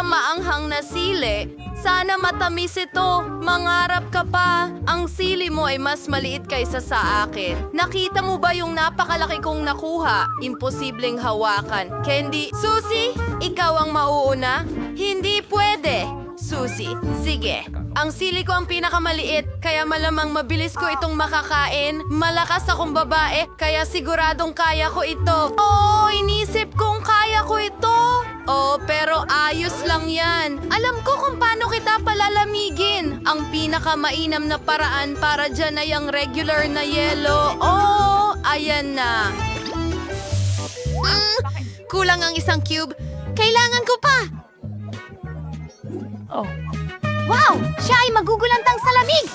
maanghang na sili. Sana matamis ito. Mangarap ka pa. Ang sili mo ay mas maliit kaysa sa akin. Nakita mo ba yung napakalaki kong nakuha? Imposibleng hawakan. Candy, Susie, ikaw ang mauuna? Hindi pwede. Susie, sige. Ang sili ko ang pinakamaliit, kaya malamang mabilis ko itong makakain. Malakas akong babae, kaya siguradong kaya ko ito. Oo, inisip kong kaya ko ito. Oh, pero ayos lang yan. Alam ko kung paano kita palalamigin. Ang pinakamainam na paraan para dyan ay ang regular na yelo. Oh, ayan na. Kulang ang isang cube. Kailangan ko pa. Wow! Siya ay magugulantang sa lamig!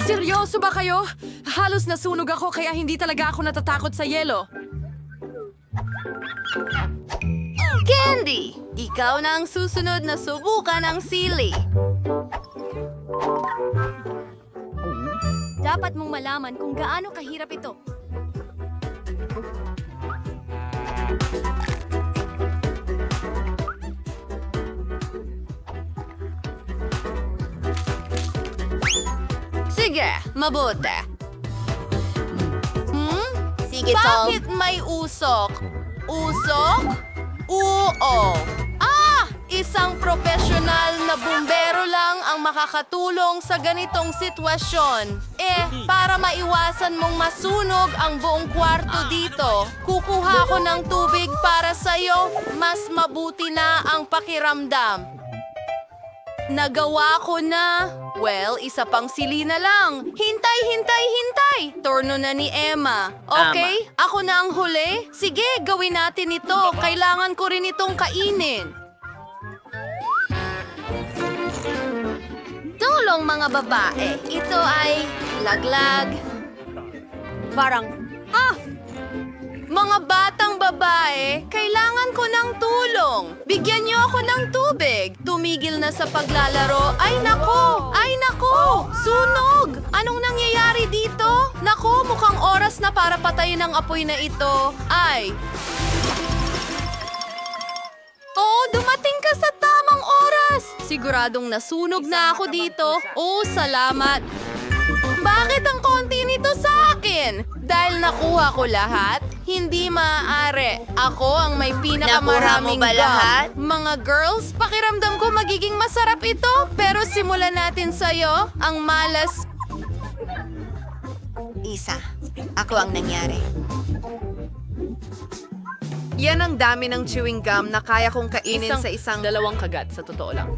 Seryoso ba kayo? Halos nasunog ako kaya hindi talaga ako natatakot sa yelo. Candy! Ikaw na ang susunod na subukan ang sili. Dapat mong malaman kung gaano kahirap ito. Sige, mabuti. Sige, Tom. Bakit may usok? Usok? Oo. Isang profesional na bumbero lang ang makakatulong sa ganitong sitwasyon. Para maiwasan mong masunog ang buong kwarto dito, kukuha ko ng tubig para sa'yo. Mas mabuti na ang pakiramdam. Nagawa ko na. Well, isa pang sili na lang. Hintay, hintay, hintay. Turno na ni Emma. Okay, ako na ang huli. Sige, gawin natin ito. Kailangan ko rin itong kainin. Tulong mga babae. Ito ay laglag. Mga batang babae, kailangan ko ng tulong. Bigyan niyo ako ng tubig. Tumigil na sa paglalaro. Ay nako! Ay nako! Sunog! Anong nangyayari dito? Nako, mukhang oras na para patayin ang apoy na ito. Ay! Oo, dumating ka sa tamang oras. Siguradong nasunog na ako dito. Oh, salamat. Bakit ang konti nito sa akin? Dahil nakuha ko lahat? Hindi maaari. Ako ang may pinakamaraming Nakuha mo ba gum. lahat? Mga girls, pakiramdam ko magiging masarap ito. Pero simulan natin sa'yo. Ang malas. Isa. Ako ang nangyari. Yan ang dami ng chewing gum na kaya kong kainin sa isang... Dalawang kagat, sa totoo lang.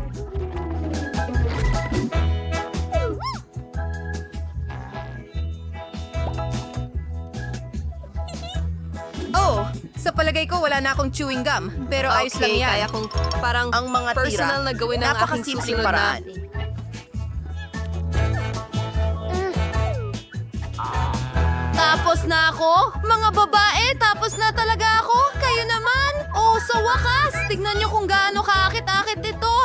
Oh, sa palagay ko wala na akong chewing gum. Pero ayos lang yan. Kaya kung parang Ang mga tira, personal na gawin ang aking napakasimpleng susunod paraan. na... Tapos na ako? Mga babae, tapos na talaga ako? Kayo naman? Oh, sa wakas! Tignan niyo kung gaano kaakit-akit ito.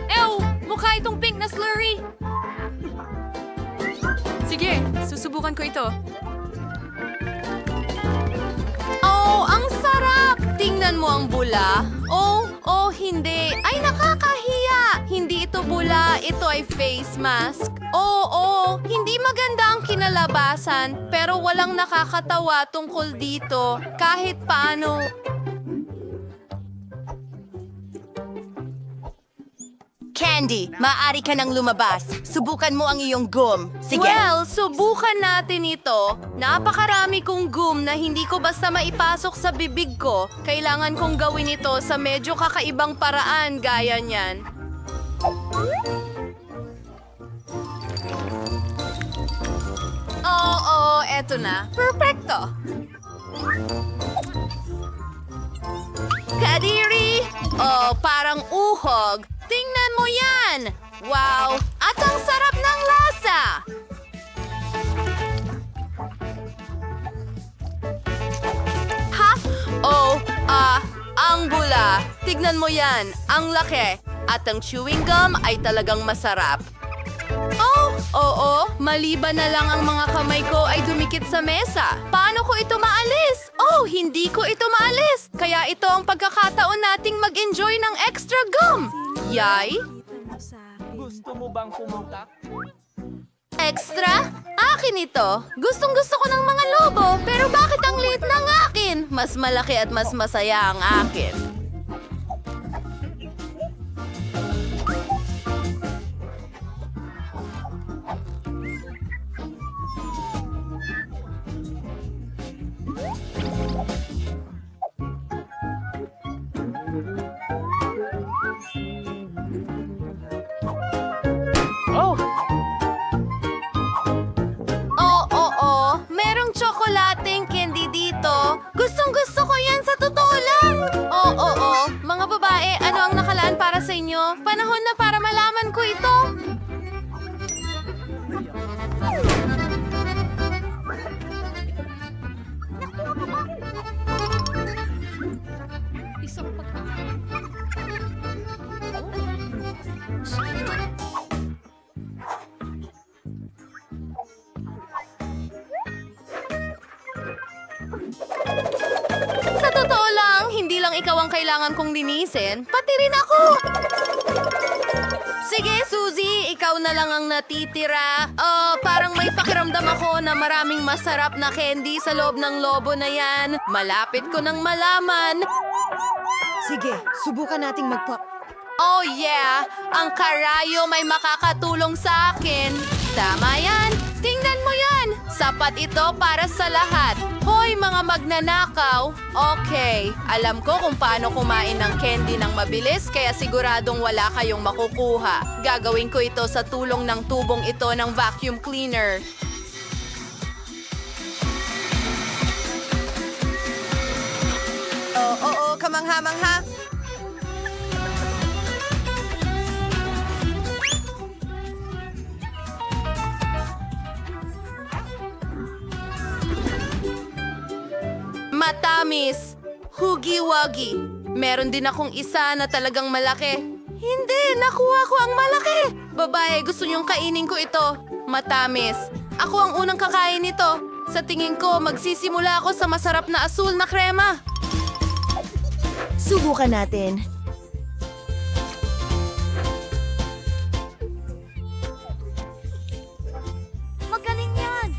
Ew! Mukha itong pink na slurry. Sige, susubukan ko ito. Oh, ang sarap! Tingnan mo ang bula. Oh, hindi. Ay, nakakahiya! Hindi ito bula, ito ay face mask. Oo, hindi maganda ang kinalabasan, pero walang nakakatawa tungkol dito. Kahit paano. Candy, maaari ka nang lumabas. Subukan mo ang iyong gum. Sige. Well, subukan natin ito. Napakarami kong gum na hindi ko basta maipasok sa bibig ko. Kailangan kong gawin ito sa medyo kakaibang paraan gaya niyan. Oo, eto na. Perfecto. Kadiri! Oh, parang uhog. Tingnan mo yan! Wow! At ang sarap ng lasa! Ha? Oh, ang bula. Tignan mo yan. Ang laki. At ang chewing gum ay talagang masarap. Oh, oo. Maliban na lang ang mga kamay ko ay dumikit sa mesa. Paano ko ito maalis? hindi ko ito maalis. Kaya ito ang pagkakataon nating mag-enjoy ng extra gum. Yay! Gusto mo bang pumunta? Extra? Akin ito. Gustong-gusto ko ng mga lobo, pero bakit ang liit ng akin? Mas malaki at mas masaya ang akin. Oo. Merong tsokolating candy dito. Gustong-gusto ko yan sa totoo lang. Oo. Mga babae, ano ang nakalaan para sa inyo? Panahon na para malaman ko ito. Sa totoo lang, hindi lang ikaw ang kailangan kong linisin, pati rin ako. Sige, Suzy, ikaw na lang ang natitira. Parang may pakiramdam ako na maraming masarap na candy sa loob ng lobo na yan. Malapit ko nang malaman. Sige, subukan nating Oh yeah, ang karayo may makakatulong sa akin. Tama yan, tingnan mo yan. Sapat ito para sa lahat. Hoy mga magnanakaw. Okay, alam ko kung paano kumain ng candy ng mabilis kaya siguradong wala kayong makukuha. Gagawin ko ito sa tulong ng tubong ito ng vacuum cleaner. Oo, kamangha-mangha. Matamis. Hugi-wagi. Meron din akong isa na talagang malaki. Hindi, nakuha ko ang malaki. Babae, gusto niyong kainin ko ito. Matamis. Ako ang unang kakain nito. Sa tingin ko, magsisimula ako sa masarap na asul na krema. Subukan natin. Magaling yan!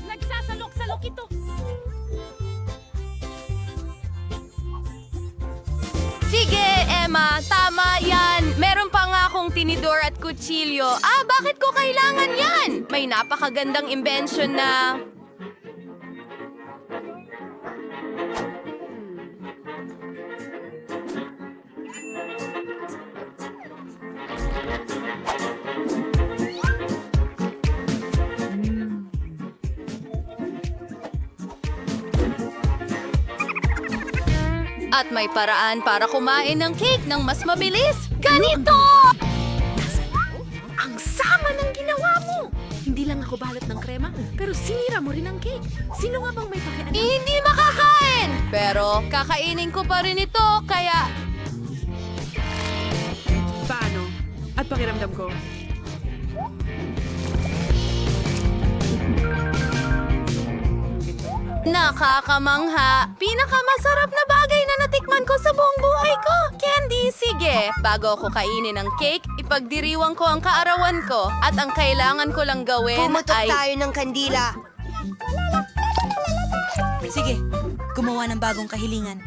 Nagsasalok-salok ito. Sige, Emma. Tama yan. Meron pa nga akong tinidor at kutsilyo. Bakit ko kailangan yan? May napakagandang invention na... At may paraan para kumain ng cake ng mas mabilis. Ganito! Ang sama ng ginawa mo! Hindi lang ako balot ng krema, pero sinira mo rin ang cake. Sino nga bang may pakialam? Hindi makakain! Pero kakainin ko pa rin ito, kaya... Paano? At pakiramdam ko? Nakakamangha! Pinakamasarap na bagay na natikman ko sa buong buhay ko! Candy, sige! Bago ako kainin ang cake, ipagdiriwang ko ang kaarawan ko. At ang kailangan ko lang gawin Pumutok ay... tayo ng kandila. Sige, gumawa ng bagong kahilingan.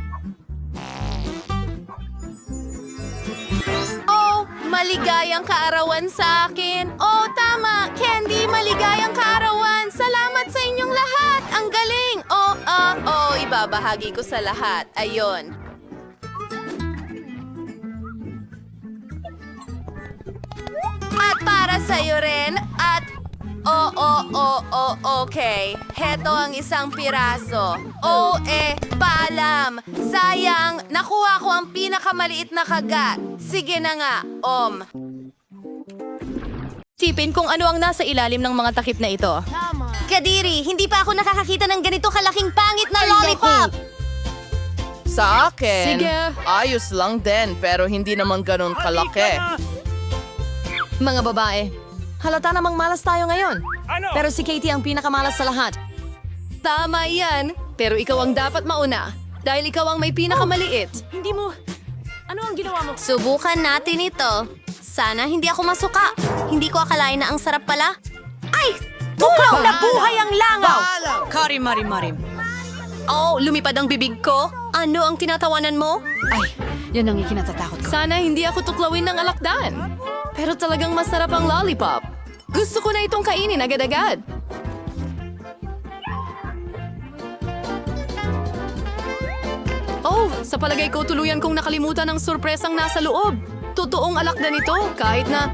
Oh, maligayang kaarawan sa akin. Oh, tama. Candy, maligayang kaarawan. Salamat sa inyong lahat. Ang galing. Ibabahagi ko sa lahat. Ayon. At para sa'yo rin. At, okay. Heto ang isang piraso. Paalam. Sayang, nakuha ko ang pinakamaliit na kagat. Sige na nga, Tipin kung ano ang nasa ilalim ng mga takip na ito. Kadiri, hindi pa ako nakakakita ng ganito kalaking pangit na lollipop! Sa akin, Sige. ayos lang din pero hindi naman ganun kalaki. Mga babae, halata namang malas tayo ngayon. Pero si Katie ang pinakamalas sa lahat. Tama yan. Pero ikaw ang dapat mauna. Dahil ikaw ang may pinakamaliit. Hindi mo... Ano ang ginawa mo? Subukan natin ito. Sana hindi ako masuka. Hindi ko akalain na ang sarap pala. Ay! Mukhang nabuhay ang langaw! Oh, lumipad ang bibig ko. Ano ang tinatawanan mo? Yan ang ikinatatakot ko. Sana hindi ako tuklawin ng alakdan. Pero talagang masarap ang lollipop. Gusto ko na itong kainin agad-agad. Oh, sa palagay ko tuluyan kong nakalimutan ang sorpresang nasa loob. Totoong alakdan ito, kahit na...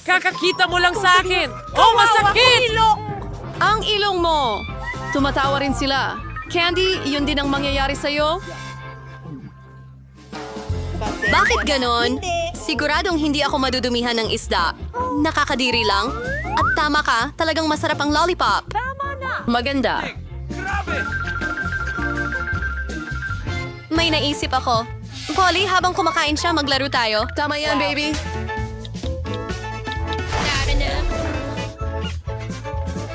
Kakakita mo lang sa akin! Oh, masakit! Ang ilong mo! Tumatawa rin sila. Candy, yun din ang mangyayari sa'yo? Bakit ganon? Siguradong hindi ako madudumihan ng isda. Nakakadiri lang. At tama ka, talagang masarap ang lollipop. Maganda. May naisip ako. Polly, habang kumakain siya, maglaro tayo. Tama yan, baby.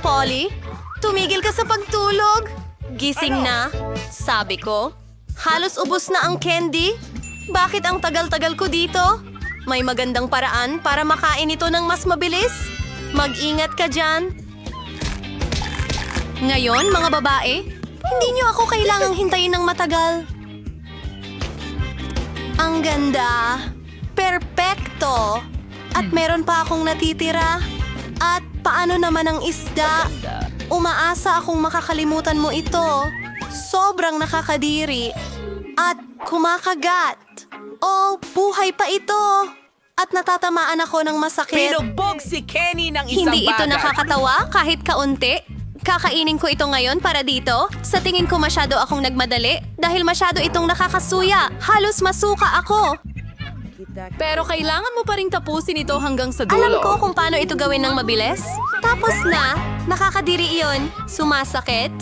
Polly, tumigil ka sa pagtulog. Gising na, sabi ko. Halos ubos na ang candy. Bakit ang tagal-tagal ko dito? May magandang paraan para makain ito ng mas mabilis. Mag-ingat ka dyan. Ngayon, mga babae, hindi niyo ako kailangang hintayin ng matagal. Ang ganda. Perpekto. At meron pa akong natitira. At paano naman ang isda? Umaasa akong makakalimutan mo ito. Sobrang nakakadiri. At kumakagat. Oh, buhay pa ito. At natatamaan ako ng masakit. Pinubog si Kenny ng isang Hindi ito bagay. nakakatawa kahit kaunti. Kakainin ko ito ngayon para dito. Sa tingin ko masyado akong nagmadali dahil masyado itong nakakasuya. Halos masuka ako. Pero kailangan mo pa ring tapusin ito hanggang sa dulo. Alam ko kung paano ito gawin ng mabilis. Tapos na, nakakadiri iyon. Sumasakit.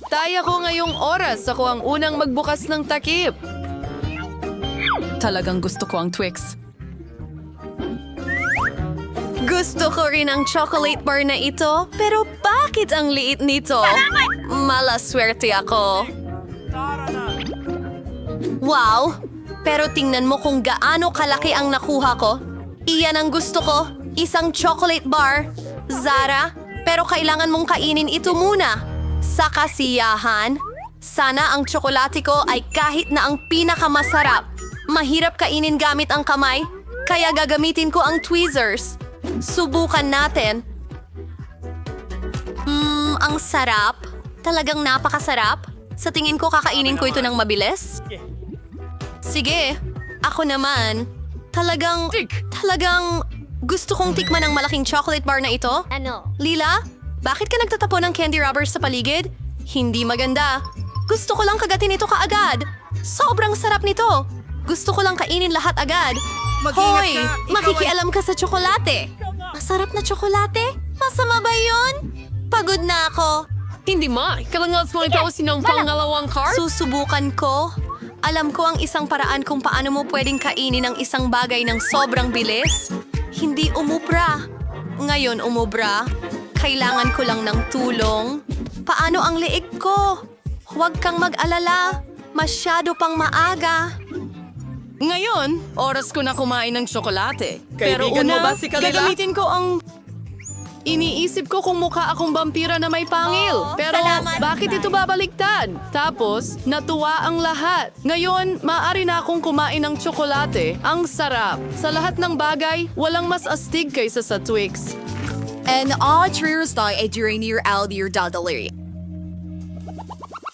Taya ko ngayong oras. Ako ang unang magbukas ng takip. Talagang gusto ko ang Twix. Gusto ko rin ang chocolate bar na ito, pero bakit ang liit nito? Malaswerte ako. Wow! Pero tingnan mo kung gaano kalaki ang nakuha ko. Iyan ang gusto ko, isang chocolate bar. Zara, pero kailangan mong kainin ito muna. Sa kasiyahan, sana ang tsokolate ko ay kahit na ang pinakamasarap. Mahirap kainin gamit ang kamay, kaya gagamitin ko ang tweezers. Subukan natin. Ang sarap. Talagang napakasarap. Sa tingin ko kakainin ko ito ng mabilis. Sige, ako naman. Talagang gusto kong tikman ang malaking chocolate bar na ito. Ano? Lila, bakit ka nagtatapon ng candy rubbers sa paligid? Hindi maganda. Gusto ko lang kagatin ito kaagad. Sobrang sarap nito. Gusto ko lang kainin lahat agad. Hoy, makikialam ka sa tsokolate. Masarap na tsokolate? Masama ba yun? Pagod na ako. Hindi ma, kailangan mo itapusin ang pangalawang card? Susubukan ko. Alam ko ang isang paraan kung paano mo pwedeng kainin ang isang bagay ng sobrang bilis. Hindi umubra. Ngayon umubra. Kailangan ko lang ng tulong. Paano ang leeg ko? Huwag kang mag-alala. Masyado pang maaga. Ngayon, oras ko na kumain ng tsokolate. Pero Kaibigan mo una, ba si Kalila? gagamitin ko ang... Iniisip ko kung mukha akong vampira na may pangil. Oo, Pero salamat. bakit ito babaliktad? Tapos, natuwa ang lahat. Ngayon, maaari na akong kumain ng tsokolate. Ang sarap. Sa lahat ng bagay, walang mas astig kaysa sa Twix. En Audrey's ay Adrianir Aldir Dadali.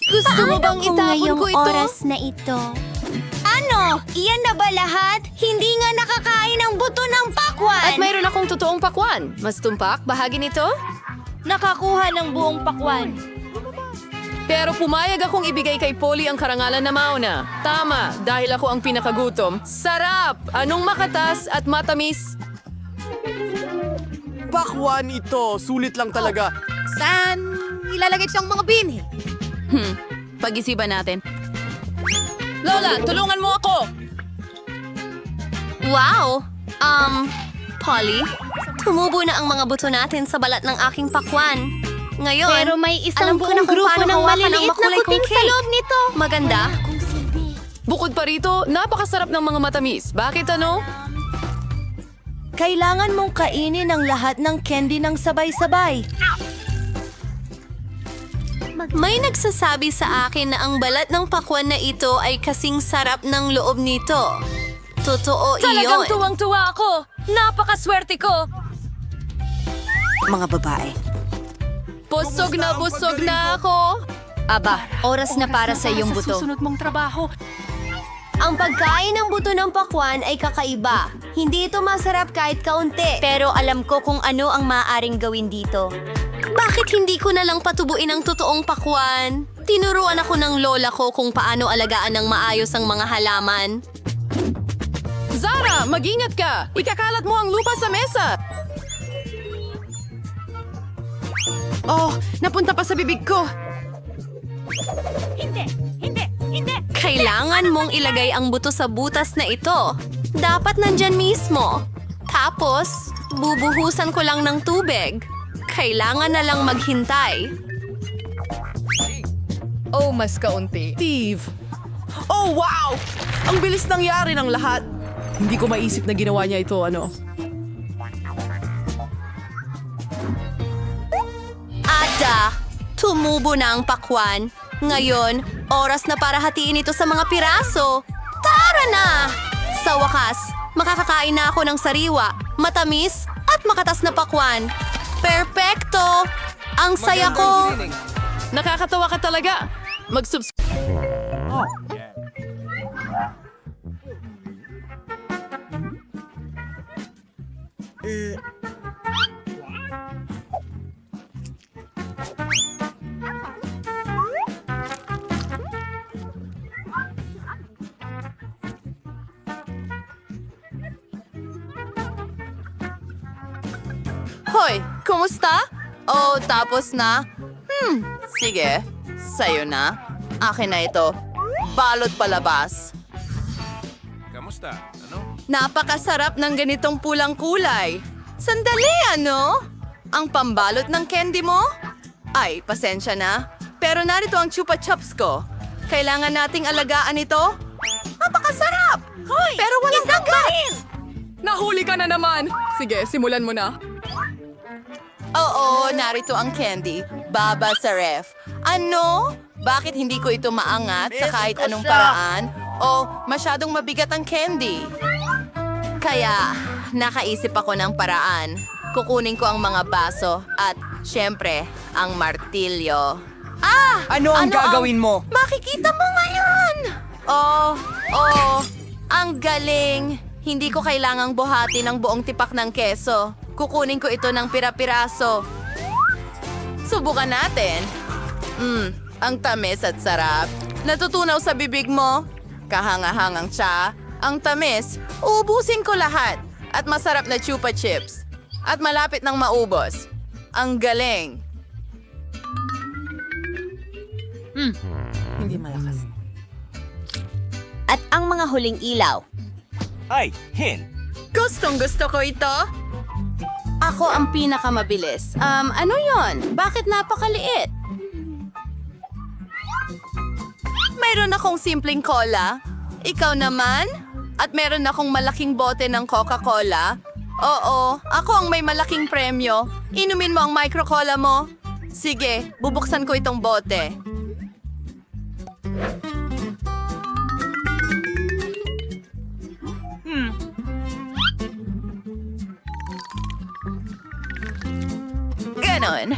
Gusto mo bang itapon ko ito? na ito? Ano? Iyan na ba lahat? Hindi nga nakakain ng buto ng pakwan. At mayroon akong totoong pakwan. Mas tumpak, bahagi nito? Nakakuha ng buong pakwan. Pero pumayag akong ibigay kay Polly ang karangalan na mauna. Tama, dahil ako ang pinakagutom. Sarap! Anong makatas at matamis? Pakwan ito. Sulit lang talaga. Saan ilalagay siyang mga binhi? Pag-isipan natin. Lola, tulungan mo ako! Wow! Polly, tumubo na ang mga buto natin sa balat ng aking pakwan. Ngayon, Pero may isang alam ko na buong kung grupo paano ng hawakan ang maliliit na makulay kong kuting sa cake. loob nito. Maganda. Bukod pa rito, napakasarap ng mga matamis. Bakit ano? Kailangan mong kainin ang lahat ng candy ng sabay-sabay. May nagsasabi sa akin na ang balat ng pakwan na ito ay kasing sarap ng loob nito. Totoo iyon. tuwang-tuwa ako. Napakaswerte ko. Mga babae. Busog na ako. Aba, oras na para sa iyong buto. Susunod mong trabaho. Ang pagkain ng buto ng pakwan ay kakaiba. Hindi ito masarap kahit kaunti. Pero alam ko kung ano ang maaaring gawin dito. Bakit hindi ko na lang patubuin ang totoong pakwan? Tinuruan ako ng lola ko kung paano alagaan ng maayos ang mga halaman. Zara, mag-ingat ka. Ikakalat mo ang lupa sa mesa. Oh, napunta pa sa bibig ko. Kailangan mong ilagay ang buto sa butas na ito. Dapat nandyan mismo. Tapos, bubuhusan ko lang ng tubig. Kailangan na lang maghintay. Oh, mas kaunti. Steve. Oh, wow! Ang bilis nangyari ng lahat. Hindi ko maisip na ginawa niya ito, ano. Ada, tumubo na ang pakwan. Ngayon, oras na para hatiin ito sa mga piraso. Tara na! Sa wakas, makakakain na ako ng sariwa, matamis at makatas na pakwan. Perpekto! Ang saya ko! Nakakatawa ka talaga. Mag-subscribe. Hoy, kumusta? Oh, tapos na? Sige. Sa'yo na. Akin na ito. Balot palabas. Kamusta? Ano? Napakasarap ng ganitong pulang kulay. Sandali, ano? Ang pambalot ng candy mo? Ay, pasensya na. Pero narito ang chupa chups ko. Kailangan nating alagaan ito. Napakasarap! Pero walang kagat! Nahuli ka na naman. Sige, simulan mo na. Oo, narito ang candy. Baba sa ref. Ano? Bakit hindi ko ito maangat sa kahit anong paraan? O masyadong mabigat ang candy? Kaya, nakaisip ako ng paraan. Kukunin ko ang mga baso at, syempre, ang martilyo. Ah! Ano ang gagawin mo? Makikita mo ngayon! Oh, ang galing! Hindi ko kailangang buhatin ang buong tipak ng keso. Kukunin ko ito ng pira-piraso. Subukan natin. Ang tamis at sarap. Natutunaw sa bibig mo. Kahanga-hangang tsa. Ang tamis, uubusin ko lahat. At masarap na chupa chips. At malapit ng maubos. Ang galing. Hindi malakas. At ang mga huling ilaw. Ay, Hin. Gustong gusto ko ito. Ako ang pinakamabilis. Ano yon? Bakit napakaliit? Mayroon akong simpleng cola. Ikaw naman? At meron akong malaking bote ng Coca-Cola. Oo, ako ang may malaking premyo. Inumin mo ang micro-cola mo. Sige, bubuksan ko itong bote. Ganon.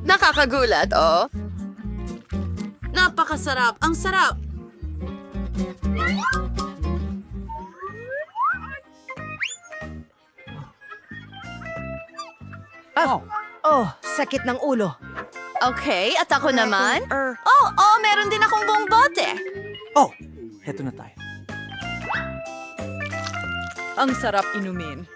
Nakakagulat, oh. Napakasarap. Ang sarap. Sakit ng ulo. Okay, at ako naman? Meron din akong buong bote. Oh, heto na tayo. Ang sarap inumin.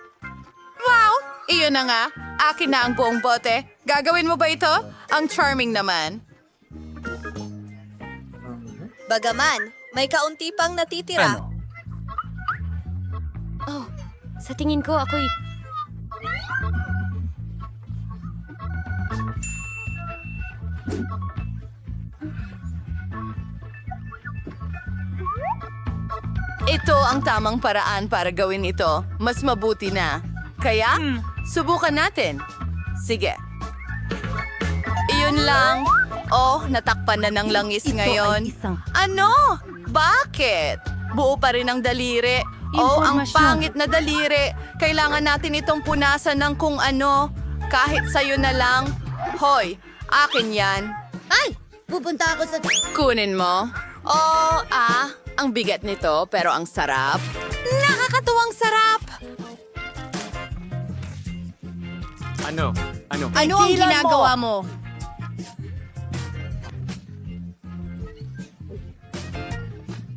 Wow! Iyon na nga. Akin na ang buong bote. Gagawin mo ba ito? Ang charming naman. Bagaman, may kaunti pang natitira. Ano? Sa tingin ko, ako'y... Ito ang tamang paraan para gawin ito. Mas mabuti na. Kaya, subukan natin. Sige. Iyon lang. Oh, natakpan na ng langis ngayon. Ano? Bakit? Buo pa rin ang daliri. Oh, ang pangit na daliri. Kailangan natin itong punasan ng kung ano. Kahit sa'yo na lang. Hoy, akin yan. Ay! Pupunta ako sa... Kunin mo. Oh, ang bigat nito pero ang sarap. Nakakatuwang sarap! Ano? Ano ang ginagawa mo?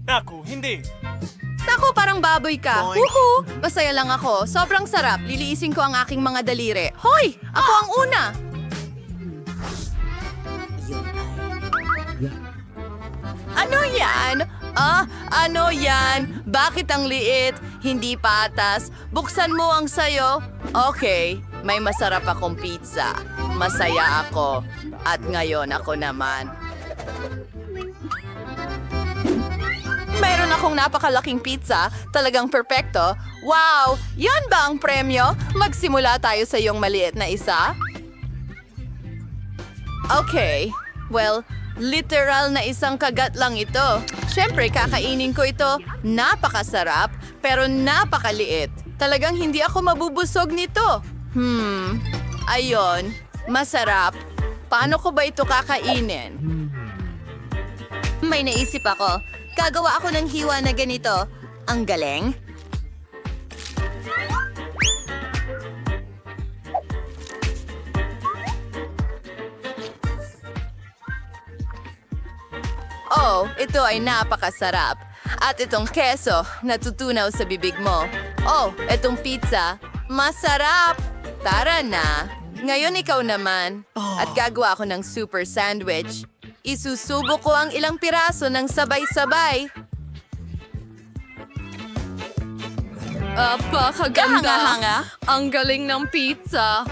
Naku, hindi. Naku, parang baboy ka. Woohoo! Masaya lang ako. Sobrang sarap. Liliisin ko ang aking mga daliri. Hoy! Ako ang una! Ano yan? Ano yan? Bakit ang liit? Hindi patas. Buksan mo ang sayo. Okay, may masarap akong pizza. Masaya ako. At ngayon ako naman. Mayroon akong napakalaking pizza. Talagang perpekto. Wow! Yan ba ang premyo? Magsimula tayo sa iyong maliit na isa? Okay. Well, literal na isang kagat lang ito. Siyempre, kakainin ko ito. Napakasarap, pero napakaliit. Talagang hindi ako mabubusog nito. Ayon. Masarap. Paano ko ba ito kakainin? May naisip ako. Gagawa ako ng hiwa na ganito. Ang galing. Oh, ito ay napakasarap. At itong keso, natutunaw sa bibig mo. Oh, itong pizza, masarap! Tara na! Ngayon ikaw naman. At gagawa ako ng super sandwich. Isusubo ko ang ilang piraso ng sabay-sabay. Apakaganda! Kahanga-hanga. Ang galing ng pizza.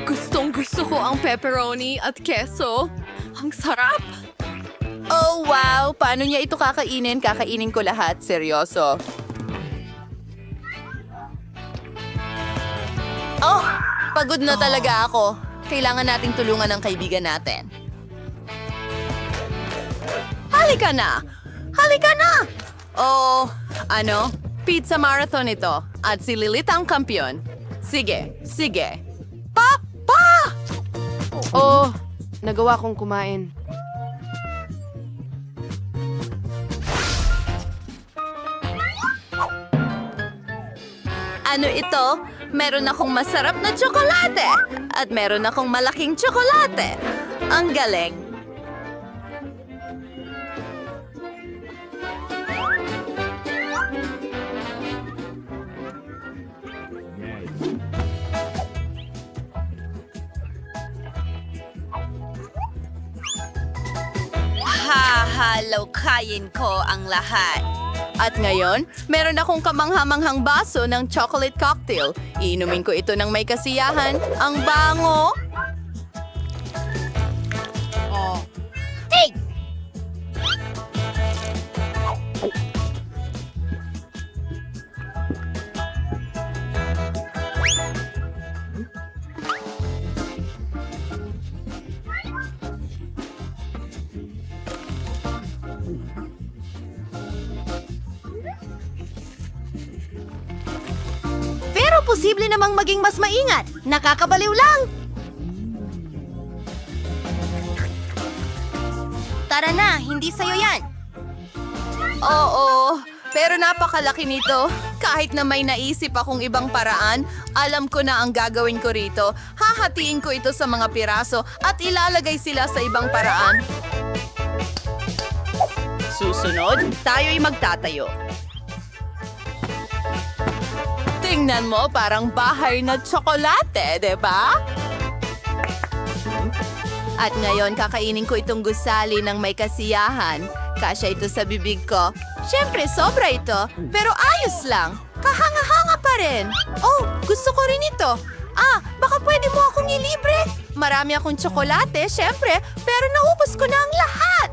Gustong-gusto ko ang pepperoni at keso. Ang sarap! Oh, wow! Paano niya ito kakainin? Kakainin ko lahat. Seryoso. Oh! Pagod na talaga ako. Kailangan nating tulungan ang kaibigan natin. Halika na! Halika na! Oh, ano? Pizza marathon ito. At si Lilith ang kampiyon. Sige, sige. Papa! Oh, nagawa kong kumain. Ano ito? Meron akong masarap na tsokolate. At meron akong malaking tsokolate. Ang galing. Hahalawkayin ko ang lahat. At ngayon, meron akong kamanghamanghang baso ng chocolate cocktail. Iinumin ko ito ng may kasiyahan. Ang bango! Pero posible namang maging mas maingat. Nakakabaliw lang. Tara na, hindi sa'yo yan. Oo, pero napakalaki nito. Kahit na may naisip akong ibang paraan, alam ko na ang gagawin ko rito. Hahatiin ko ito sa mga piraso at ilalagay sila sa ibang paraan. Susunod, tayo'y magtatayo. Tingnan mo, parang bahay na tsokolate, di ba? At ngayon, kakainin ko itong gusali ng may kasiyahan. Kasya ito sa bibig ko. Siyempre, sobra ito, pero ayos lang. Kahanga-hanga pa rin. Oh, gusto ko rin ito. Baka pwede mo akong ilibre? Marami akong tsokolate, syempre, pero naubos ko na ang lahat.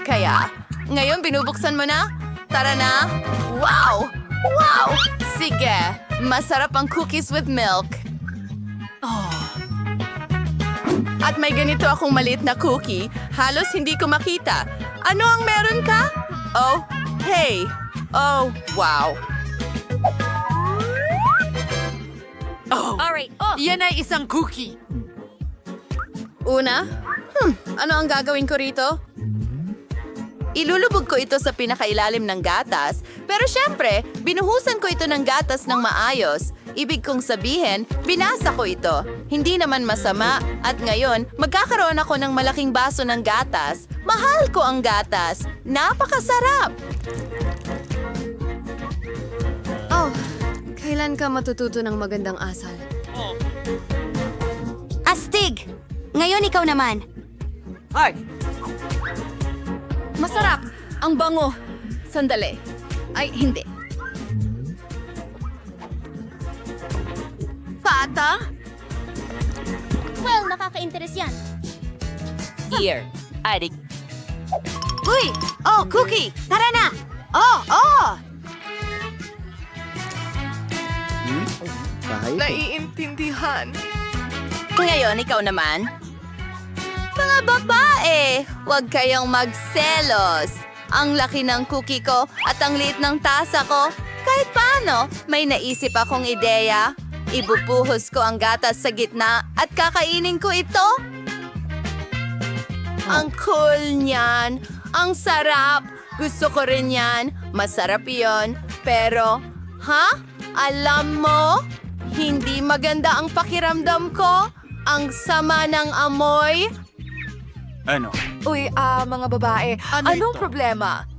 Kaya, ngayon binubuksan mo na? Tara na! Wow! Wow! Sige, masarap ang cookies with milk. At may ganito akong maliit na cookie. Halos hindi ko makita. Ano ang meron ka? Oh, hey! Oh, wow! Yan ay isang cookie. Una? Ano ang gagawin ko rito? Ilulubog ko ito sa pinakailalim ng gatas, pero syempre, binuhusan ko ito ng gatas ng maayos. Ibig kong sabihin, binasa ko ito. Hindi naman masama, at ngayon, magkakaroon ako ng malaking baso ng gatas. Mahal ko ang gatas. Napakasarap! Oh, kailan ka matututo ng magandang asal? Astig! Ngayon ikaw naman. Masarap! Ang bango! Sandali. Ay, hindi. Pata? Well, nakaka-interes yan. Here. Adik. Uy! Oh, cookie! Tara na! Oh! Naiintindihan. Ngayon, ikaw naman. Mga babae, huwag kayong magselos. Ang laki ng cookie ko at ang liit ng tasa ko. Kahit paano, may naisip akong ideya. Ibubuhos ko ang gatas sa gitna at kakainin ko ito. Ang cool niyan. Ang sarap. Gusto ko rin yan. Masarap yon. Pero, alam mo, hindi maganda ang pakiramdam ko. Ang sama ng amoy. Ano? Uy, mga babae, anong problema?